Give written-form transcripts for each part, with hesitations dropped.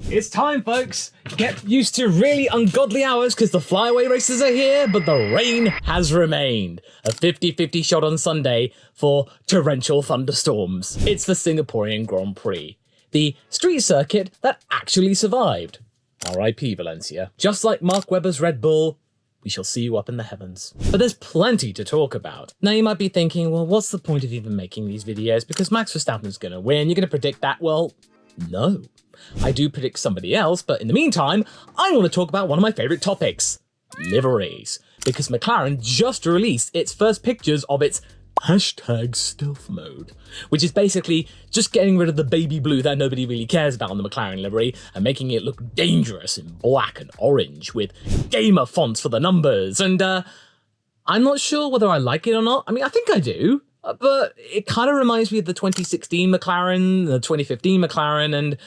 It's time, folks. Get used to really ungodly hours because the flyaway races are here, but the rain has remained. A 50-50 shot on Sunday for torrential thunderstorms. It's the Singaporean Grand Prix, the street circuit that actually survived. R.I.P. Valencia. Just like Mark Webber's Red Bull, we shall see you up in the heavens. But there's plenty to talk about. Now you might be thinking, well, what's the point of even making these videos? Because Max Verstappen's going to win. You're going to predict that? Well, no. I do predict somebody else, but in the meantime, I want to talk about one of my favourite topics, liveries. Because McLaren just released its first pictures of its #stealth mode, which is basically just getting rid of the baby blue that nobody really cares about on the McLaren livery and making it look dangerous in black and orange with gamer fonts for the numbers. And I'm not sure whether I like it or not. I mean, I think I do, but it kind of reminds me of the 2016 McLaren, the 2015 McLaren, and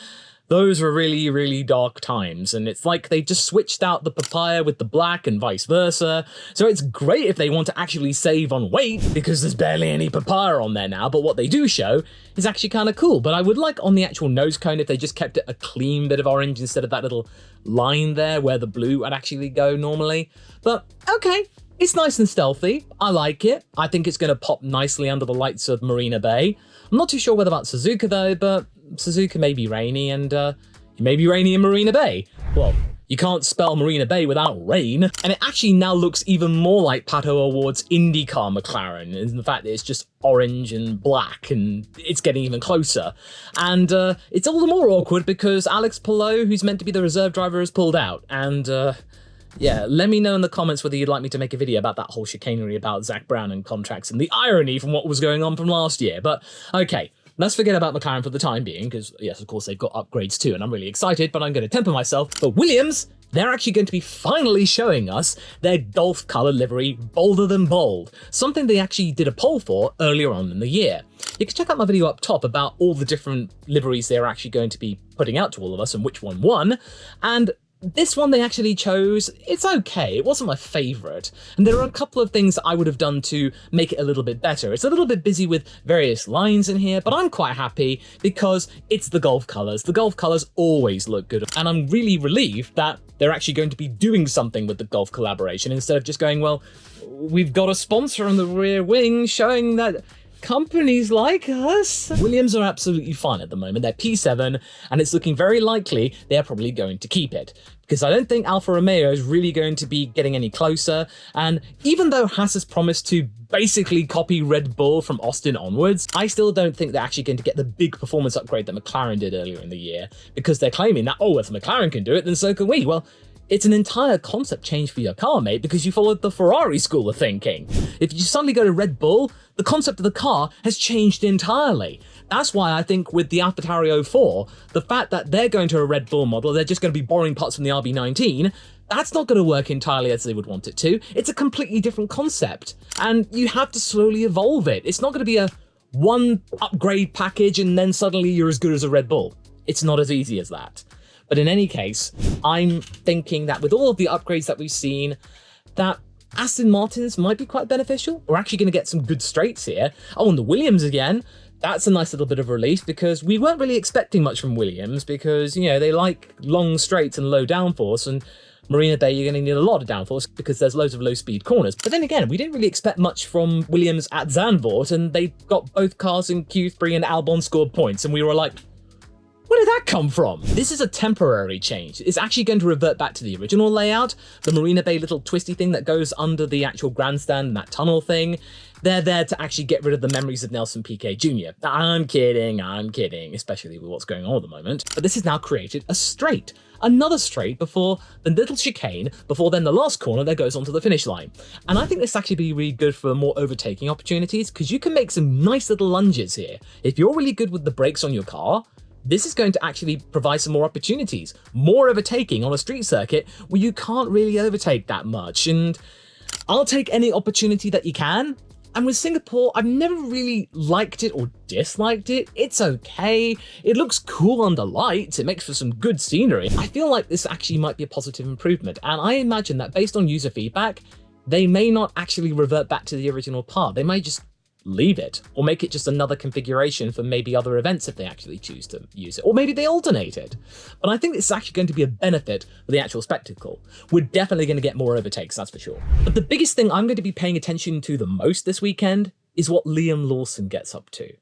those were really, really dark times, and it's like they just switched out the papaya with the black and vice versa. So it's great if they want to actually save on weight, because there's barely any papaya on there now, but what they do show is actually kind of cool. But I would like on the actual nose cone if they just kept it a clean bit of orange instead of that little line there where the blue would actually go normally. But okay, it's nice and stealthy. I like it. I think it's going to pop nicely under the lights of Marina Bay. I'm not too sure whether about Suzuka though, but Suzuka may be rainy, and it may be rainy in Marina Bay. Well, you can't spell Marina Bay without rain, and it actually now looks even more like Pato Award's IndyCar McLaren, in the fact that it's just orange and black, and it's getting even closer. And it's all the more awkward because Alex Palou, who's meant to be the reserve driver, has pulled out, and yeah, let me know in the comments whether you'd like me to make a video about that whole chicanery about Zach Brown and contracts and the irony from what was going on from last year. But okay, let's forget about McLaren for the time being, because yes, of course, they've got upgrades too, and I'm really excited, but I'm going to temper myself. But Williams, they're actually going to be finally showing us their golf colour livery, bolder than bold, something they actually did a poll for earlier on in the year. You can check out my video up top about all the different liveries they're actually going to be putting out to all of us and which one won, and this one they actually chose. It's okay, it wasn't my favourite, and there are a couple of things that I would have done to make it a little bit better. It's a little bit busy with various lines in here, but I'm quite happy because it's the golf colours. The golf colours always look good, and I'm really relieved that they're actually going to be doing something with the golf collaboration instead of just going, well, we've got a sponsor on the rear wing showing that companies like us. Williams are absolutely fine at the moment. They're P7, and it's looking very likely they're probably going to keep it, because I don't think Alfa Romeo is really going to be getting any closer. And even though Haas has promised to basically copy Red Bull from Austin onwards, I still don't think they're actually going to get the big performance upgrade that McLaren did earlier in the year, because they're claiming that, oh, if McLaren can do it, then so can we. Well, it's an entire concept change for your car, mate, because you followed the Ferrari school of thinking. If you suddenly go to Red Bull, the concept of the car has changed entirely. That's why I think with the Alphatauri 04, the fact that they're going to a Red Bull model, they're just going to be borrowing parts from the RB19, that's not going to work entirely as they would want it to. It's a completely different concept, and you have to slowly evolve it. It's not going to be a one upgrade package and then suddenly you're as good as a Red Bull. It's not as easy as that. But in any case, I'm thinking that with all of the upgrades that we've seen, that Aston Martins might be quite beneficial. We're actually going to get some good straights here. Oh, and the Williams again, that's a nice little bit of relief, because we weren't really expecting much from Williams because, you know, they like long straights and low downforce, and Marina Bay, you're going to need a lot of downforce because there's loads of low-speed corners. But then again, we didn't really expect much from Williams at Zandvoort, and they got both cars in Q3 and Albon scored points, and we were like, where did that come from? This is a temporary change. It's actually going to revert back to the original layout, the Marina Bay little twisty thing that goes under the actual grandstand and that tunnel thing. They're there to actually get rid of the memories of Nelson Piquet Jr. I'm kidding, especially with what's going on at the moment. But this has now created a straight, another straight before the little chicane, before then the last corner that goes onto the finish line. And I think this actually be really good for more overtaking opportunities, because you can make some nice little lunges here. If you're really good with the brakes on your car, this is going to actually provide some more opportunities, more overtaking on a street circuit where you can't really overtake that much. And I'll take any opportunity that you can. And with Singapore, I've never really liked it or disliked it. It's okay. It looks cool under lights. It makes for some good scenery. I feel like this actually might be a positive improvement. And I imagine that based on user feedback, they may not actually revert back to the original part. They may just leave it, or make it just another configuration for maybe other events if they actually choose to use it, or maybe they alternate it. But I think it's actually going to be a benefit for the actual spectacle. We're definitely going to get more overtakes, that's for sure. But the biggest thing I'm going to be paying attention to the most this weekend is what Liam Lawson gets up to.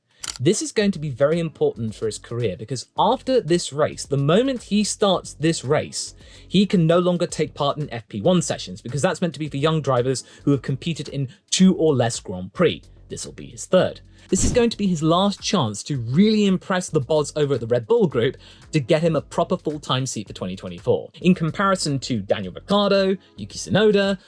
This is going to be very important for his career because after this race, the moment he starts this race, he can no longer take part in FP1 sessions because that's meant to be for young drivers who have competed in 2 or less Grand Prix. This will be his 3rd. This is going to be his last chance to really impress the bods over at the Red Bull Group to get him a proper full-time seat for 2024. In comparison to Daniel Ricciardo, Yuki Tsunoda,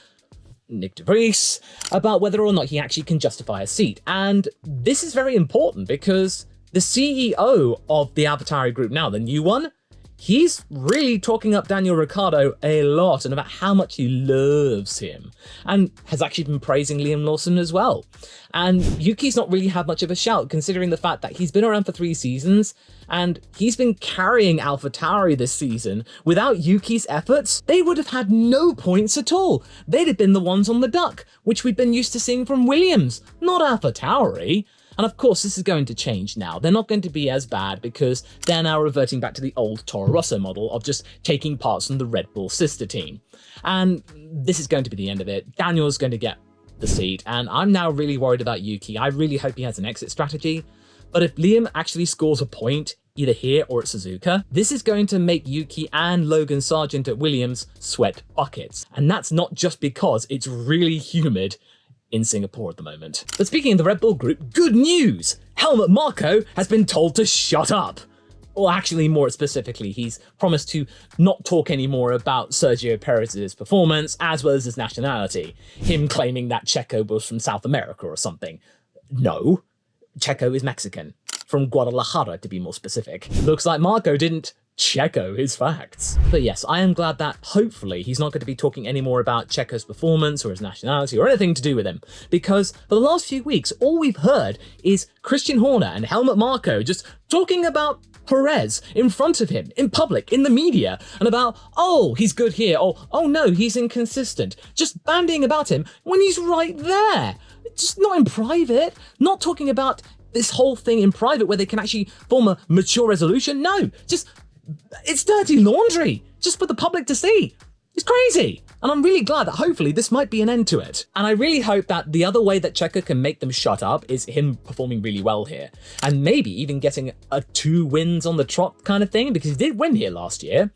Nick de Vries, about whether or not he actually can justify a seat. And this is very important because the CEO of the Alphatauri group now, the new one, he's really talking up Daniel Ricciardo a lot and about how much he loves him, and has actually been praising Liam Lawson as well. And Yuki's not really had much of a shout considering the fact that he's been around for 3 seasons and he's been carrying Alphatauri this season. Without Yuki's efforts, they would have had no points at all. They'd have been the ones on the duck, which we've been used to seeing from Williams, not Alphatauri. And of course, this is going to change now. They're not going to be as bad because they're now reverting back to the old Toro Rosso model of just taking parts from the Red Bull sister team. And this is going to be the end of it. Daniel's going to get the seat, and I'm now really worried about Yuki. I really hope he has an exit strategy. But if Liam actually scores a point, either here or at Suzuka, this is going to make Yuki and Logan Sargent at Williams sweat buckets. And that's not just because it's really humid in Singapore at the moment. But speaking of the Red Bull Group, good news! Helmut Marko has been told to shut up. Or actually, more specifically, he's promised to not talk anymore about Sergio Perez's performance as well as his nationality. Him claiming that Checo was from South America or something. No, Checo is Mexican. From Guadalajara, to be more specific. Looks like Marko didn't Checo his facts. But yes, I am glad that hopefully he's not going to be talking anymore about Checo's performance or his nationality or anything to do with him, because for the last few weeks, all we've heard is Christian Horner and Helmut Marko just talking about Perez in front of him, in public, in the media, and about, oh, he's good here, or, oh no, he's inconsistent, just bandying about him when he's right there. Just not in private, not talking about this whole thing in private where they can actually form a mature resolution. No, just, it's dirty laundry, just for the public to see. It's crazy. And I'm really glad that hopefully this might be an end to it. And I really hope that the other way that Checo can make them shut up is him performing really well here. And maybe even getting a 2 wins on the trot kind of thing, because he did win here last year.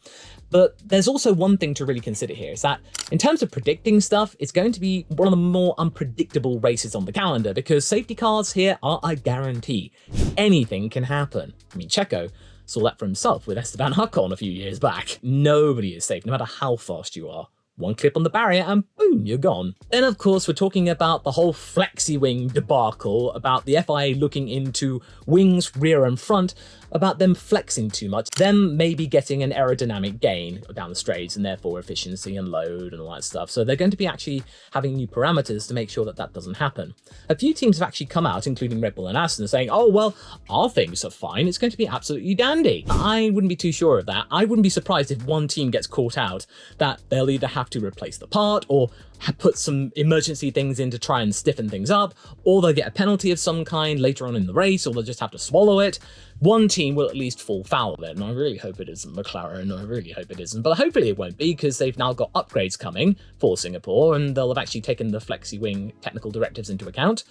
But there's also one thing to really consider here, is that in terms of predicting stuff, it's going to be one of the more unpredictable races on the calendar, because safety cars here are a guarantee. Anything can happen. I mean, Checo saw that for himself with Esteban Ocon a few years back. Nobody is safe, no matter how fast you are. One clip on the barrier and boom, you're gone. Then of course we're talking about the whole flexi wing debacle, about the FIA looking into wings rear and front, about them flexing too much, them maybe getting an aerodynamic gain down the straights and therefore efficiency and load and all that stuff. So they're going to be actually having new parameters to make sure that that doesn't happen. A few teams have actually come out, including Red Bull and Aston, saying, oh well, our things are fine, it's going to be absolutely dandy. I wouldn't be too sure of that. I wouldn't be surprised if one team gets caught out that they'll either have to replace the part or put some emergency things in to try and stiffen things up, or they'll get a penalty of some kind later on in the race, or they'll just have to swallow it. One team will at least fall foul of it, and I really hope it isn't McLaren, I really hope it isn't, but hopefully it won't be, because they've now got upgrades coming for Singapore, and they'll have actually taken the flexi wing technical directives into account.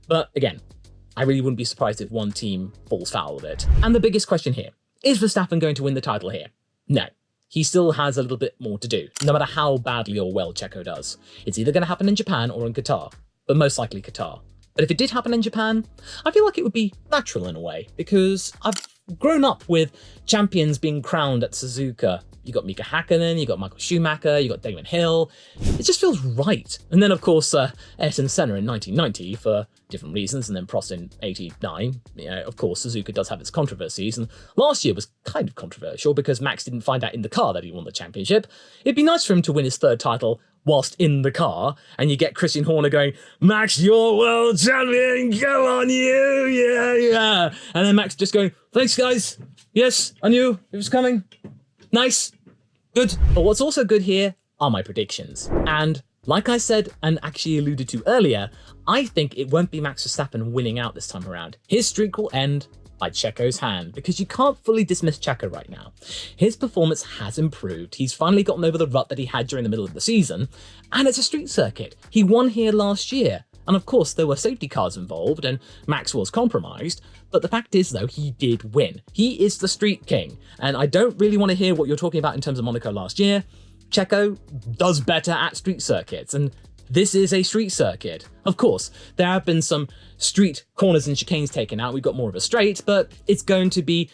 But again, I really wouldn't be surprised if one team falls foul of it. And the biggest question here, is Verstappen going to win the title here? No. He still has a little bit more to do, no matter how badly or well Checo does. It's either going to happen in Japan or in Qatar, but most likely Qatar. But if it did happen in Japan, I feel like it would be natural in a way, because I've grown up with champions being crowned at Suzuka. You got Mika Hakkinen, you got Michael Schumacher, you got Damon Hill. It just feels right. And then of course Ayrton Senna in 1990 for different reasons, and then Prost in 89. Of course Suzuka does have its controversies, and last year was kind of controversial because Max didn't find out in the car that he won the championship. It'd be nice for him to win his 3rd title whilst in the car, and you get Christian Horner going, Max, you're world champion, go on you, yeah. And then Max just going, thanks guys, yes, I knew it was coming, nice, good. But what's also good here are my predictions. And Like I said and actually alluded to earlier, I think it won't be Max Verstappen winning out this time around. His streak will end by Checo's hand, because you can't fully dismiss Checo right now. His performance has improved. He's finally gotten over the rut that he had during the middle of the season, and it's a street circuit. He won here last year. And of course, there were safety cars involved and Max was compromised, but the fact is though, he did win. He is the street king, and I don't really want to hear what you're talking about in terms of Monaco last year. Checo does better at street circuits, and this is a street circuit. Of course, there have been some street corners and chicanes taken out. We've got more of a straight, but it's going to be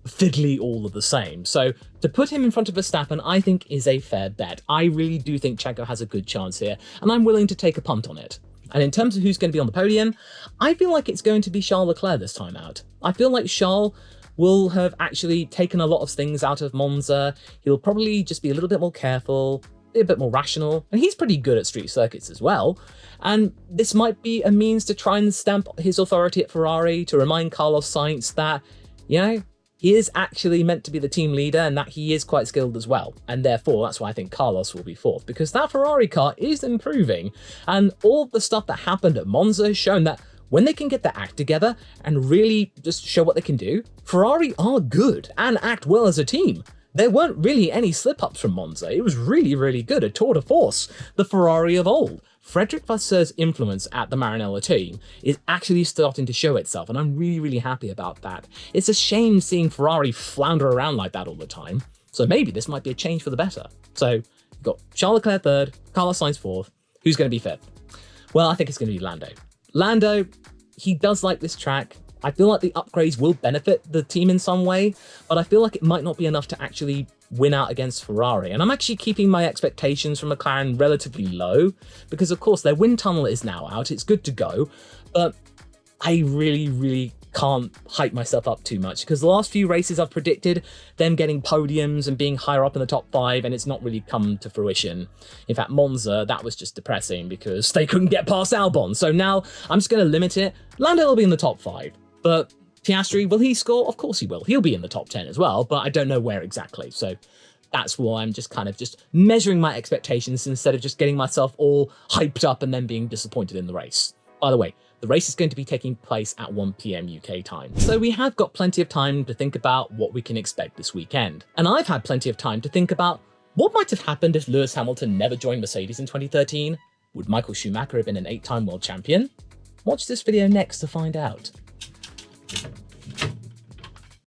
fiddly all of the same. So to put him in front of Verstappen, I think is a fair bet. I really do think Checo has a good chance here, and I'm willing to take a punt on it. And in terms of who's going to be on the podium, I feel like it's going to be Charles Leclerc this time out. I feel like Charles will have actually taken a lot of things out of Monza. He'll probably just be a little bit more careful, be a bit more rational, and he's pretty good at street circuits as well. And this might be a means to try and stamp his authority at Ferrari, to remind Carlos Sainz that, you know, he is actually meant to be the team leader and that he is quite skilled as well. And therefore, that's why I think Carlos will be fourth, because that Ferrari car is improving. And all the stuff that happened at Monza has shown that when they can get their act together and really just show what they can do, Ferrari are good and act well as a team. There weren't really any slip-ups from Monza. It was really, really good, a tour de force, the Ferrari of old. Frederic Vasseur's influence at the Maranello team is actually starting to show itself, and I'm really, really happy about that. It's a shame seeing Ferrari flounder around like that all the time, so maybe this might be a change for the better. So you've got Charles Leclerc third, Carlos Sainz fourth. Who's going to be fifth? Well, I think it's going to be Lando. Lando, he does like this track. I feel like the upgrades will benefit the team in some way, but I feel like it might not be enough to actually win out against Ferrari. And I'm actually keeping my expectations from McLaren relatively low, because of course their wind tunnel is now out, it's good to go, but I really can't hype myself up too much, because the last few races I've predicted them getting podiums and being higher up in the top 5, and it's not really come to fruition. In fact, Monza, that was just depressing because they couldn't get past Albon. So now I'm just going to limit it. Lando will be in the top 5. But Piastri, will he score? Of course he will. He'll be in the top 10 as well, but I don't know where exactly. So that's why I'm just kind of just measuring my expectations instead of just getting myself all hyped up and then being disappointed in the race. By the way, the race is going to be taking place at 1 PM UK time. So we have got plenty of time to think about what we can expect this weekend. And I've had plenty of time to think about what might have happened if Lewis Hamilton never joined Mercedes in 2013. Would Michael Schumacher have been an 8-time world champion? Watch this video next to find out.